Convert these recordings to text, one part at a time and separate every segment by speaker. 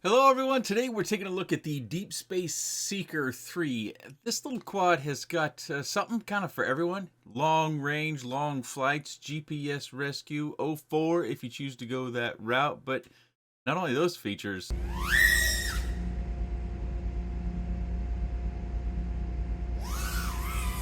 Speaker 1: Hello everyone, today we're taking a look at the DeepSpace Seeker3. This little quad has got something kind of for everyone. Long range, long flights, GPS rescue, 04 if you choose to go that route, but not only those features.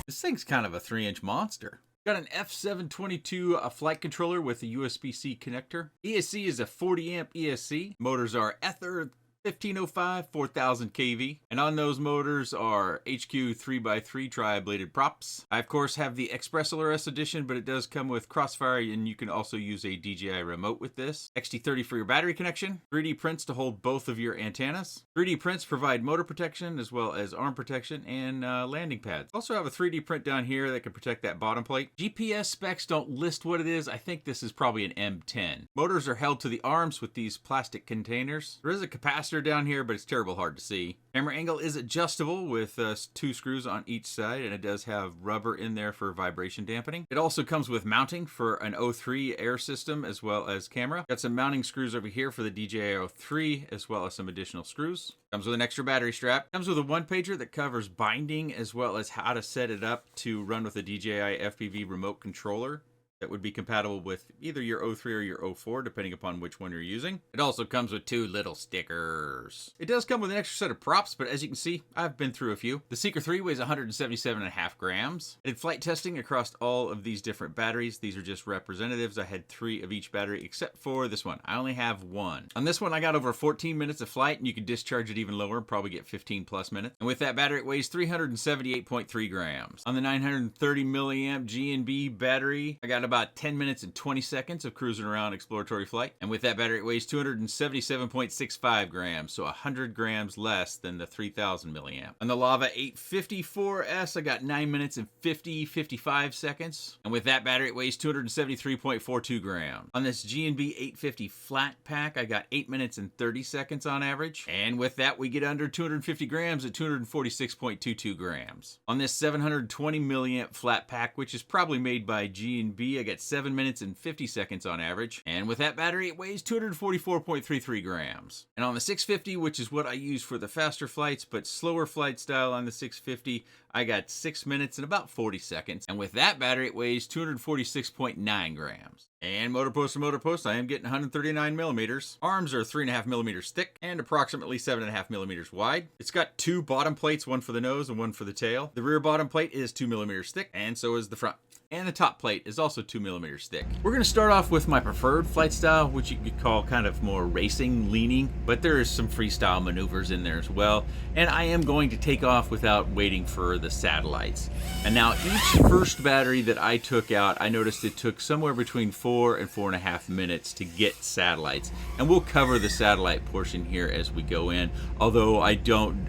Speaker 1: This thing's kind of a 3-inch monster. Got an F722 flight controller with a USB-C connector. ESC is a 40 amp ESC. Motors are Ether 1505 4000 kV, and on those motors are HQ 3x3 tri-bladed props. I of course have the Express LRS edition, but it does come with Crossfire, and you can also use a DJI remote with this. XT30 for your battery connection. 3D prints to hold both of your antennas. 3D prints provide motor protection as well as arm protection and landing pads. Also have a 3D print down here that can protect that bottom plate. GPS specs don't list what it is. I think this is probably an M10. Motors are held to the arms with these plastic containers. There is a capacitor down here, but it's terrible hard to see. Camera angle is adjustable with 2 screws on each side, and it does have rubber in there for vibration dampening. It also comes with mounting for an 03 air system as well as camera. Got some mounting screws over here for the DJI 03 as well as some additional screws. Comes with an extra battery strap. Comes with a one-pager that covers binding as well as how to set it up to run with a DJI FPV remote controller that would be compatible with either your 03 or your 04, depending upon which one you're using. It also comes with 2 little stickers. It does come with an extra set of props, but as you can see, I've been through a few. The Seeker3 weighs 177.5 grams. I did flight testing across all of these different batteries. These are just representatives. I had 3 of each battery, except for this one. I only have 1. On this one, I got over 14 minutes of flight, and you can discharge it even lower, probably get 15 plus minutes. And with that battery, it weighs 378.3 grams. On the 930 milliamp G&B battery, I got about 10 minutes and 20 seconds of cruising around exploratory flight. And with that battery, it weighs 277.65 grams, so 100 grams less than the 3000 milliamp. On the Lava 854S, I got 9 minutes and 55 seconds. And with that battery, it weighs 273.42 grams. On this G&B 850 flat pack, I got 8 minutes and 30 seconds on average. And with that, we get under 250 grams at 246.22 grams. On this 720 milliamp flat pack, which is probably made by G&B, I get 7 minutes and 50 seconds on average. And with that battery, it weighs 244.33 grams. And on the 650, which is what I use for the faster flights, but slower flight style on the 650, I got 6 minutes and about 40 seconds. And with that battery, it weighs 246.9 grams. And motor post to motor post, I am getting 139 millimeters. Arms are 3.5 millimeters thick and approximately 7.5 millimeters wide. It's got 2 bottom plates, one for the nose and one for the tail. The rear bottom plate is 2 millimeters thick, and so is the front. And the top plate is also 2 millimeters thick. We're going to start off with my preferred flight style, which you could call kind of more racing leaning, but there is some freestyle maneuvers in there as well. And I am going to take off without waiting for the satellites. And now each first battery that I took out, I noticed it took somewhere between 4 and 4.5 minutes to get satellites. And we'll cover the satellite portion here as we go in, although I don't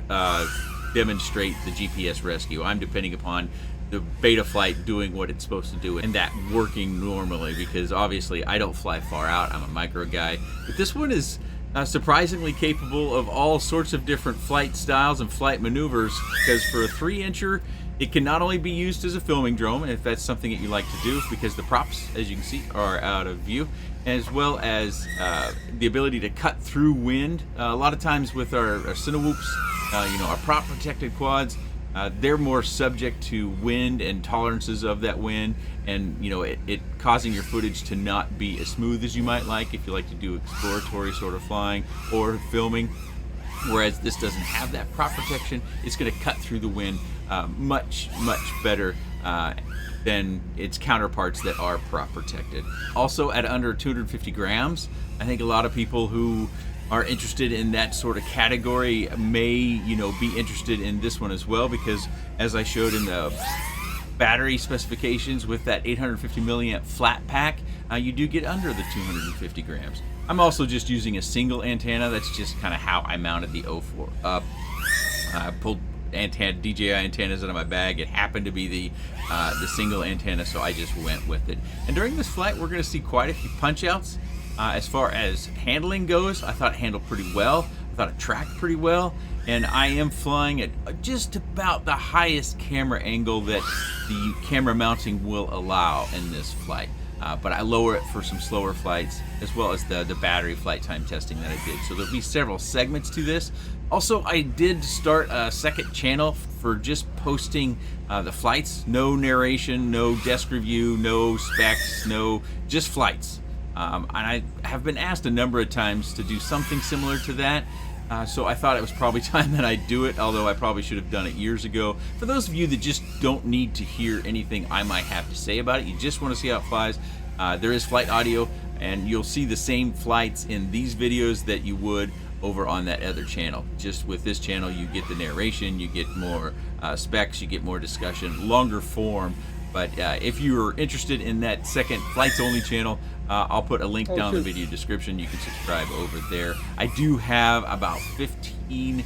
Speaker 1: demonstrate the GPS rescue. I'm depending upon the beta flight doing what it's supposed to do and that working normally, because obviously I don't fly far out. I'm a micro guy, but this one is surprisingly capable of all sorts of different flight styles and flight maneuvers, because for a 3-incher, it can not only be used as a filming drone, if that's something that you like to do, because the props, as you can see, are out of view, as well as the ability to cut through wind. A lot of times with our Cinewhoops, our prop protected quads, they're more subject to wind and tolerances of that wind, and it causing your footage to not be as smooth as you might like if you like to do exploratory sort of flying or filming. Whereas this doesn't have that prop protection, it's going to cut through the wind much better than its counterparts that are prop protected. Also, at under 250 grams, I think a lot of people who are interested in that sort of category may, be interested in this one as well, because as I showed in the battery specifications with that 850 milliamp flat pack, you do get under the 250 grams. I'm also just using a single antenna. That's just kind of how I mounted the 04 up. I pulled DJI antennas out of my bag. It happened to be the single antenna, so I just went with it. And during this flight, we're going to see quite a few punch outs. As far as handling goes, I thought it handled pretty well. I thought it tracked pretty well. And I am flying at just about the highest camera angle that the camera mounting will allow in this flight. but I lower it for some slower flights, as well as the battery flight time testing that I did. So there'll be several segments to this. Also, I did start a second channel for just posting the flights. No narration, no desk review, no specs, just flights. And I have been asked a number of times to do something similar to that. So I thought it was probably time that I do it, although I probably should have done it years ago. For those of you that just don't need to hear anything I might have to say about it, you just want to see how it flies, there is flight audio, and you'll see the same flights in these videos that you would over on that other channel. Just with this channel, you get the narration, you get more specs, you get more discussion, longer form. But if you're interested in that second flights only channel, I'll put a link down in the video description. You can subscribe over there. I do have about 15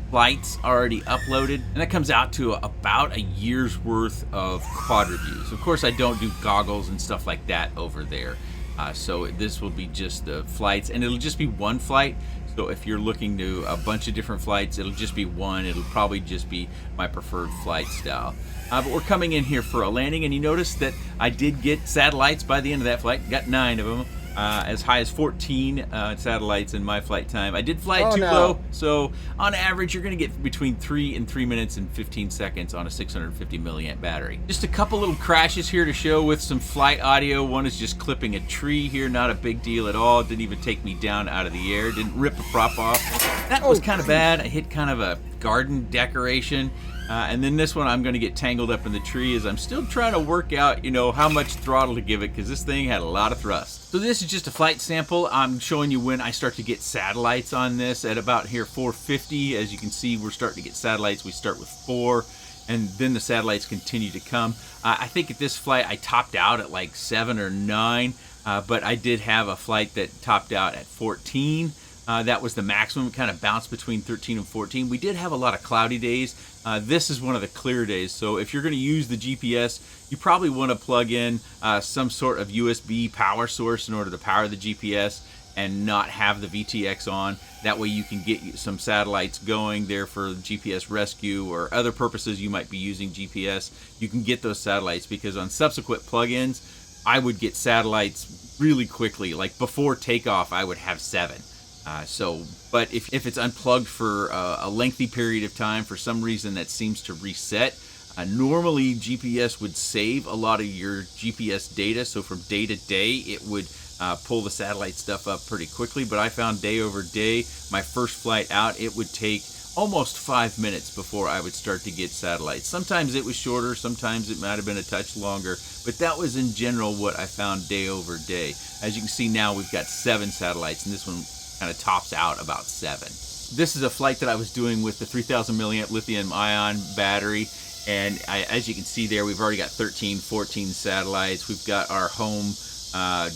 Speaker 1: flights already uploaded, and that comes out to about a year's worth of quad reviews. Of course, I don't do goggles and stuff like that over there. So this will be just the flights, and it'll just be one flight. So if you're looking to a bunch of different flights, it'll just be one. It'll probably just be my preferred flight style. But we're coming in here for a landing, and you notice that I did get satellites by the end of that flight. Got 9 of them, as high as 14 satellites in my flight time. I did fly too low, so on average you're going to get between 3 minutes and 15 seconds on a 650 milliamp battery. Just a couple little crashes here to show with some flight audio. One is just clipping a tree here, not a big deal at all. Didn't even take me down out of the air. Didn't rip a prop off. That was kind of bad. I hit kind of a garden decoration. And then this one, I'm going to get tangled up in the tree as I'm still trying to work out, how much throttle to give it, because this thing had a lot of thrust. So this is just a flight sample. I'm showing you when I start to get satellites on this at about here 450. As you can see, we're starting to get satellites. We start with 4, and then the satellites continue to come. I think at this flight, I topped out at like 7 or 9, but I did have a flight that topped out at 14. That was the maximum. It kind of bounced between 13 and 14. We did have a lot of cloudy days. This is one of the clear days. So if you're going to use the GPS, you probably want to plug in some sort of USB power source in order to power the GPS and not have the VTX on. That way you can get some satellites going there for GPS rescue or other purposes you might be using GPS. You can get those satellites, because on subsequent plugins, I would get satellites really quickly. Like before takeoff, I would have 7. But if it's unplugged for a lengthy period of time, for some reason that seems to reset, normally GPS would save a lot of your GPS data, so from day to day it would pull the satellite stuff up pretty quickly. But I found day over day, my first flight out, it would take almost 5 minutes before I would start to get satellites. Sometimes it was shorter, sometimes it might have been a touch longer, but that was in general what I found day over day. As you can see now, we've got 7 satellites, and this one kind of tops out about 7. This is a flight that I was doing with the 3000 milliamp lithium ion battery, and as you can see there, we've already got 13, 14 satellites. We've got our home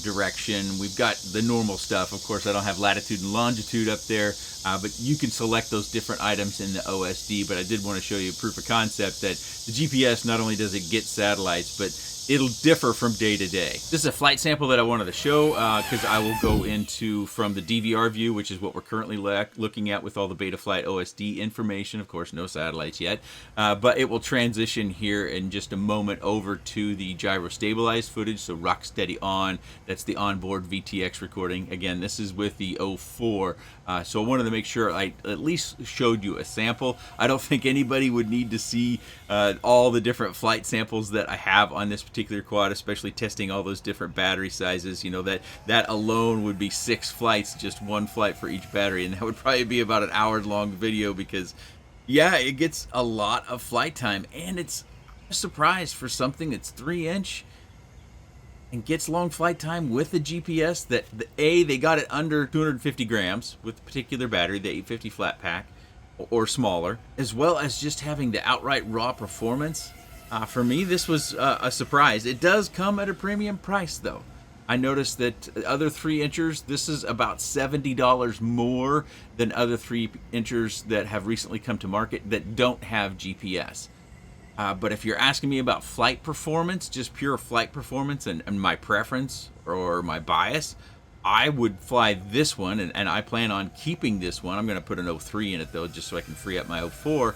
Speaker 1: direction. We've got the normal stuff. Of course, I don't have latitude and longitude up there, but you can select those different items in the OSD. But I did want to show you a proof of concept that the GPS, not only does it get satellites, but it'll differ from day to day. This is a flight sample that I wanted to show because I will go into from the DVR view, which is what we're currently looking at with all the Betaflight OSD information. Of course, no satellites yet, but it will transition here in just a moment over to the gyro stabilized footage. So rock steady on. That's the onboard VTX recording. Again, this is with the 04. So I wanted to make sure I at least showed you a sample. I don't think anybody would need to see all the different flight samples that I have on this particular quad, especially testing all those different battery sizes. You know, that alone would be 6 flights, just one flight for each battery, and that would probably be about an hour-long video because, yeah, it gets a lot of flight time, and it's a surprise for something that's 3-inch and gets long flight time with the GPS. That they got it under 250 grams with the particular battery, the 850 flat pack or smaller, as well as just having the outright raw performance. For me, this was a surprise. It does come at a premium price, though. I noticed that other 3-inchers, this is about $70 more than other 3-inchers that have recently come to market that don't have GPS. But if you're asking me about flight performance, just pure flight performance and my preference or my bias, I would fly this one, and I plan on keeping this one. I'm going to put an 03 in it, though, just so I can free up my 04.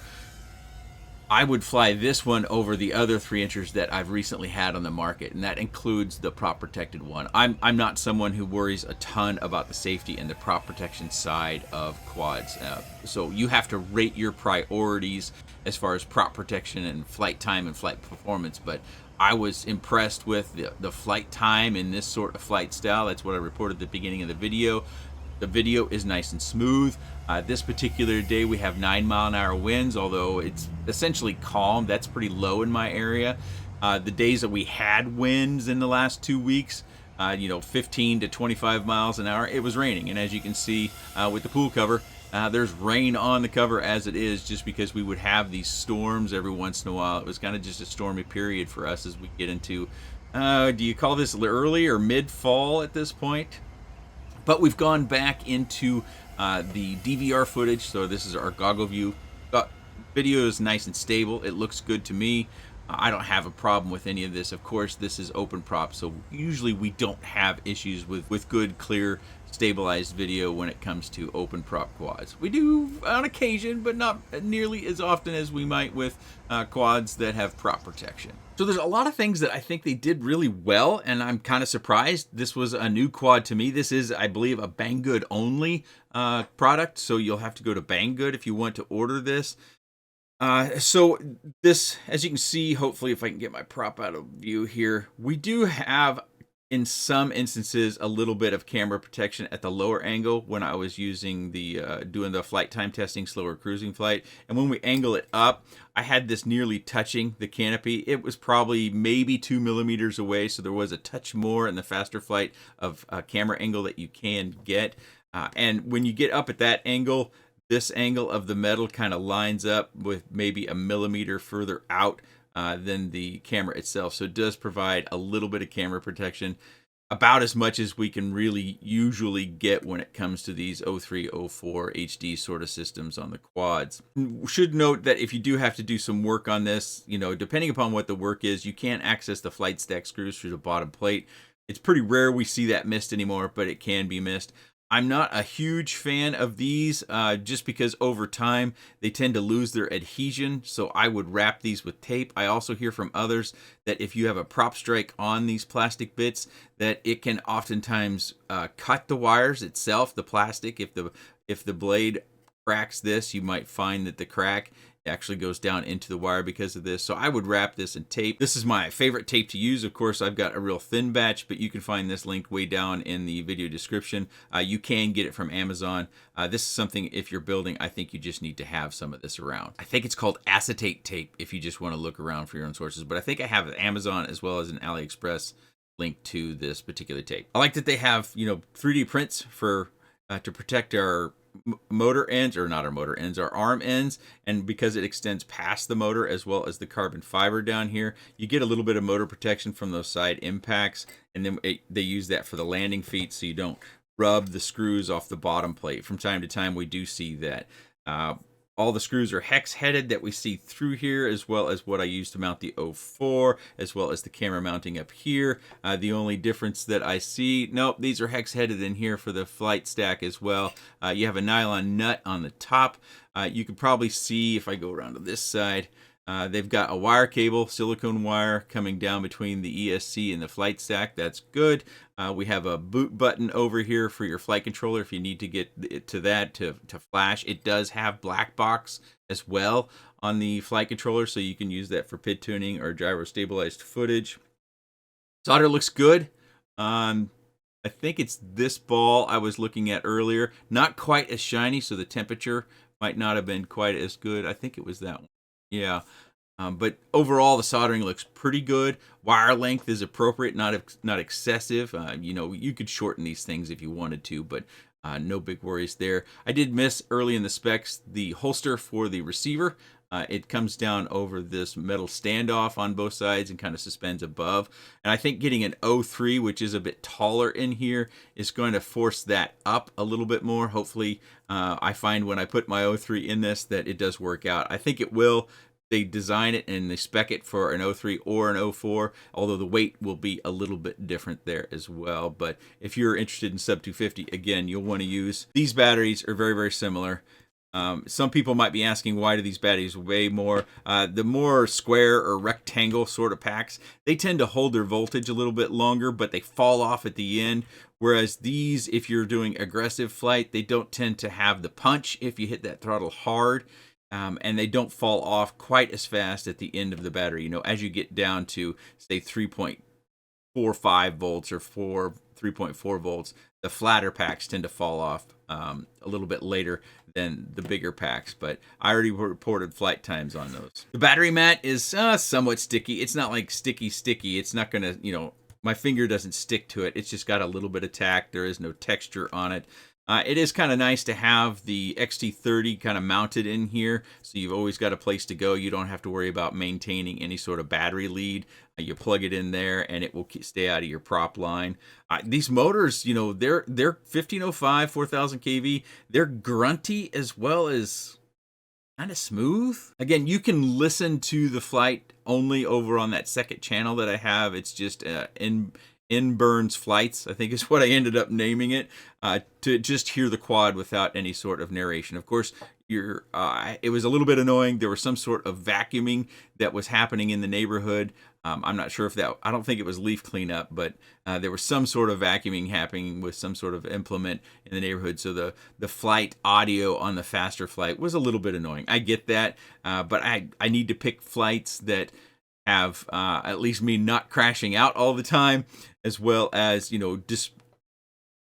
Speaker 1: I would fly this one over the other 3-inchers that I've recently had on the market, and that includes the prop protected one. I'm not someone who worries a ton about the safety and the prop protection side of quads. So you have to rate your priorities as far as prop protection and flight time and flight performance. But I was impressed with the flight time in this sort of flight style. That's what I reported at the beginning of the video. The video is nice and smooth. This particular day we have 9-mile-an-hour winds, although it's essentially calm. That's pretty low in my area. The days that we had winds in the last 2 weeks, 15 to 25 miles an hour, it was raining. And as you can see with the pool cover, there's rain on the cover as it is, just because we would have these storms every once in a while. It was kind of just a stormy period for us as we get into, do you call this early or mid-fall at this point? But we've gone back into the DVR footage, so this is our goggle view. Video is nice and stable. It looks good to me. I don't have a problem with any of this. Of course, this is open prop, so usually we don't have issues with good, clear, stabilized video when it comes to open prop quads. We do on occasion, but not nearly as often as we might with quads that have prop protection. So there's a lot of things that I think they did really well, and I'm kind of surprised. This was a new quad to me. This is, I believe, a Banggood only product, so you'll have to go to Banggood if you want to order this. So this, as you can see, hopefully if I can get my prop out of view here, we do have, in some instances, a little bit of camera protection at the lower angle when I was using the doing the flight time testing, slower cruising flight. And when we angle it up, I had this nearly touching the canopy. It was probably maybe 2 millimeters away, so there was a touch more in the faster flight of camera angle that you can get. And when you get up at that angle, this angle of the metal kind of lines up with maybe a millimeter further out than the camera itself. So it does provide a little bit of camera protection, about as much as we can really usually get when it comes to these 03, 04 HD sort of systems on the quads. Should note that if you do have to do some work on this, depending upon what the work is, you can't access the flight stack screws through the bottom plate. It's pretty rare we see that missed anymore, but it can be missed. I'm not a huge fan of these just because over time they tend to lose their adhesion, so I would wrap these with tape. I also hear from others that if you have a prop strike on these plastic bits, that it can oftentimes cut the wires itself, the plastic. If the blade cracks this, you might find that the crack actually goes down into the wire because of this. So I would wrap this in tape. This is my favorite tape to use. Of course, I've got a real thin batch, but you can find this linked way down in the video description. You can get it from Amazon. This is something, if you're building, I think you just need to have some of this around. I think it's called acetate tape if you just want to look around for your own sources, but I think I have an Amazon as well as an AliExpress link to this particular tape. I like that they have 3D prints for to protect our motor ends, or not our motor ends, our arm ends, and because it extends past the motor as well as the carbon fiber down here, you get a little bit of motor protection from those side impacts, and then they use that for the landing feet so you don't rub the screws off the bottom plate. From time to time we do see that. All the screws are hex headed that we see through here, as well as what I use to mount the 04, as well as the camera mounting up here. The only difference that I see, nope, these are hex headed in here for the flight stack as well. You have a nylon nut on the top. You can probably see if I go around to this side, they've got a wire cable, silicone wire, coming down between the ESC and the flight stack. That's good. We have a boot button over here for your flight controller if you need to get to that to flash. It does have black box as well on the flight controller, so you can use that for PID tuning or gyro stabilized footage. Solder looks good. I think it's this ball I was looking at earlier. Not quite as shiny, so the temperature might not have been quite as good. I think it was that one. Yeah. But overall, the soldering looks pretty good. Wire length is appropriate, not excessive. You could shorten these things if you wanted to, but no big worries there. I did miss early in the specs the holster for the receiver. It comes down over this metal standoff on both sides and kind of suspends above. And I think getting an 03, which is a bit taller in here, is going to force that up a little bit more. Hopefully, I find when I put my 03 in this that it does work out. I think it will. They design it and they spec it for an 03 or an 04, although the weight will be a little bit different there as well. But if you're interested in sub 250, again, you'll want to use these batteries are very, very similar. Some people might be asking, why do these batteries weigh more? The more square or rectangle sort of packs, they tend to hold their voltage a little bit longer, but they fall off at the end. Whereas these, if you're doing aggressive flight, they don't tend to have the punch if you hit that throttle hard. And they don't fall off quite as fast at the end of the battery. You know, as you get down to, say, 3.45 volts or 3.4 volts, the flatter packs tend to fall off a little bit later than the bigger packs, but I already reported flight times on those. The battery mat is somewhat sticky. It's not like sticky. It's not gonna, you know, my finger doesn't stick to it. It's just got a little bit of tack. There is no texture on it. It is kind of nice to have the XT30 kind of mounted in here, so you've always got a place to go. You don't have to worry about maintaining any sort of battery lead. You plug it in there, and it will stay out of your prop line. These motors, you know, they're 1505, 4000 kV. They're grunty as well as kind of smooth. Again, you can listen to the flight only over on that second channel that I have. It's just in-burns flights, I think is what I ended up naming it, to just hear the quad without any sort of narration. Of course, it was a little bit annoying. There was some sort of vacuuming that was happening in the neighborhood. I'm not sure if I don't think it was leaf cleanup, but there was some sort of vacuuming happening with some sort of implement in the neighborhood. So the flight audio on the faster flight was a little bit annoying. I get that, but I need to pick flights that have at least me not crashing out all the time, as well as, you know,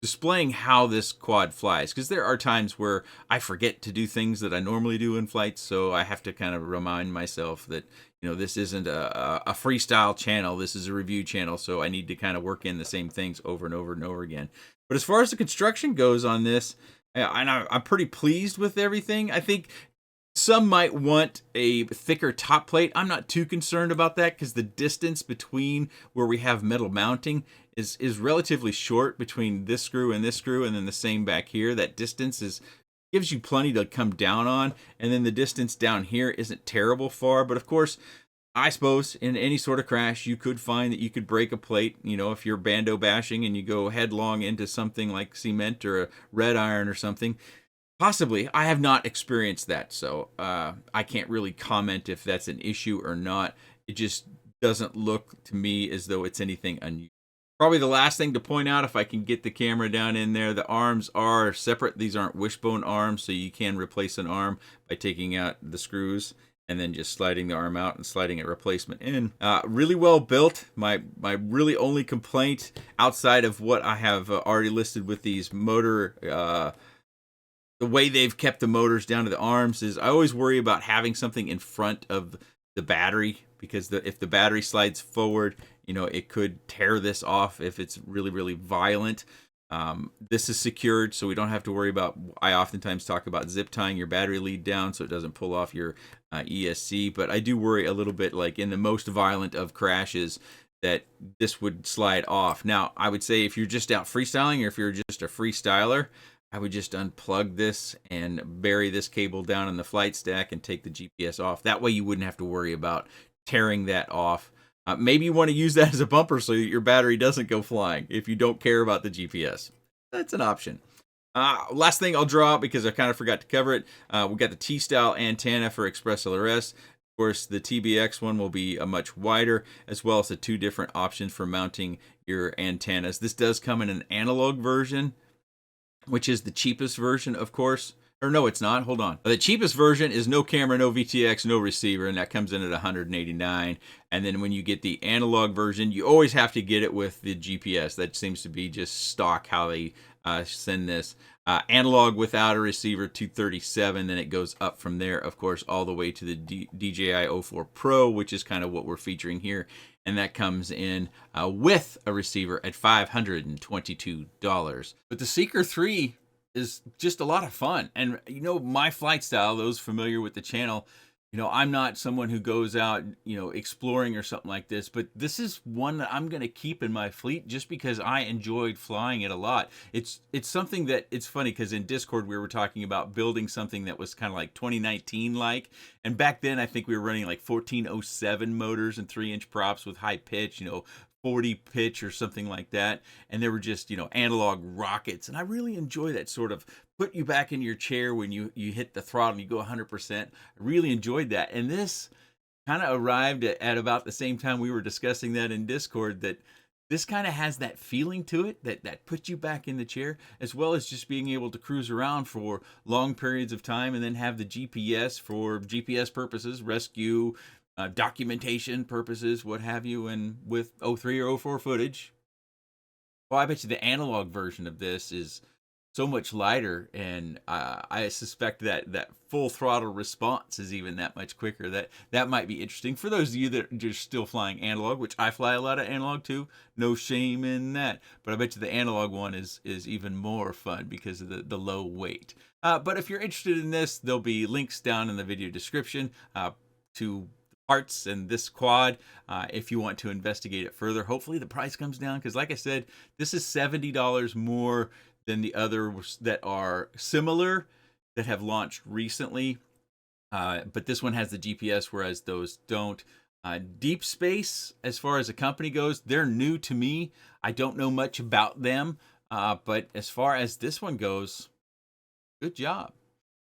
Speaker 1: displaying how this quad flies, because there are times where I forget to do things that I normally do in flights, so I have to kind of remind myself that, you know, this isn't a freestyle channel, this is a review channel, so I need to kind of work in the same things over and over and over again. But as far as the construction goes on this, I'm pretty pleased with everything. I think some might want a thicker top plate. I'm not too concerned about that, because the distance between where we have metal mounting is relatively short between this screw, and then the same back here. That distance gives you plenty to come down on, and then the distance down here isn't terrible far. But of course, I suppose in any sort of crash, you could find that you could break a plate. You know, if you're bando bashing and you go headlong into something like cement or a red iron or something. Possibly. I have not experienced that, so I can't really comment if that's an issue or not. It just doesn't look to me as though it's anything unusual. Probably the last thing to point out, if I can get the camera down in there, the arms are separate. These aren't wishbone arms, so you can replace an arm by taking out the screws and then just sliding the arm out and sliding a replacement in. Really well built. My really only complaint outside of what I have already listed with these motor, the way they've kept the motors down to the arms, is I always worry about having something in front of the battery, because if the battery slides forward, you know, it could tear this off if it's really, really violent. This is secured, so we don't have to worry about, I oftentimes talk about zip tying your battery lead down so it doesn't pull off your ESC, but I do worry a little bit, like in the most violent of crashes, that this would slide off. Now, I would say if you're just out freestyling, or if you're just a freestyler, I would just unplug this and bury this cable down in the flight stack and take the GPS off. That way you wouldn't have to worry about tearing that off. Maybe you want to use that as a bumper so that your battery doesn't go flying if you don't care about the GPS. That's an option. Last thing I'll draw out, because I kind of forgot to cover it. We got the T-style antenna for Express LRS. Of course, the TBX one will be a much wider, as well as the two different options for mounting your antennas. This does come in an analog version, which is the cheapest version, of course. Or no, it's not. Hold on. The cheapest version is no camera, no VTX, no receiver, and that comes in at $189. And then when you get the analog version, you always have to get it with the GPS. That seems to be just stock how they send this. Analog without a receiver, $237. Then it goes up from there, of course, all the way to the DJI 04 Pro, which is kind of what we're featuring here. And that comes in with a receiver at $522. But the Seeker3 is just a lot of fun. And, you know, my flight style, those familiar with the channel, you know, I'm not someone who goes out, you know, exploring or something like this, but this is one that I'm going to keep in my fleet just because I enjoyed flying it a lot. It's something that, it's funny because in Discord we were talking about building something that was kind of like 2019 like, and back then I think we were running like 1407 motors and 3-inch props with high pitch, you know, 40 pitch or something like that, and they were just, you know, analog rockets, and I really enjoy that sort of put you back in your chair when you hit the throttle and you go 100%. I really enjoyed that. And this kind of arrived at about the same time we were discussing that in Discord, that this kind of has that feeling to it that puts you back in the chair, as well as just being able to cruise around for long periods of time, and then have the GPS for GPS purposes, rescue, documentation purposes, what have you. And with 03 or 04 footage, well, I bet you the analog version of this is so much lighter, and I suspect that full throttle response is even that much quicker. That might be interesting for those of you that are just still flying analog, which I fly a lot of analog too. No shame in that. But I bet you the analog one is even more fun because of the low weight. But if you're interested in this, there'll be links down in the video description to parts and this quad if you want to investigate it further. Hopefully the price comes down, because like I said, this is $70 more than the others that are similar that have launched recently. But this one has the GPS, whereas those don't. DeepSpace, as far as a company goes, they're new to me. I don't know much about them. But as far as this one goes, good job.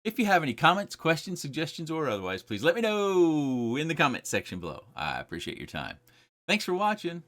Speaker 1: If you have any comments, questions, suggestions, or otherwise, please let me know in the comment section below. I appreciate your time. Thanks for watching.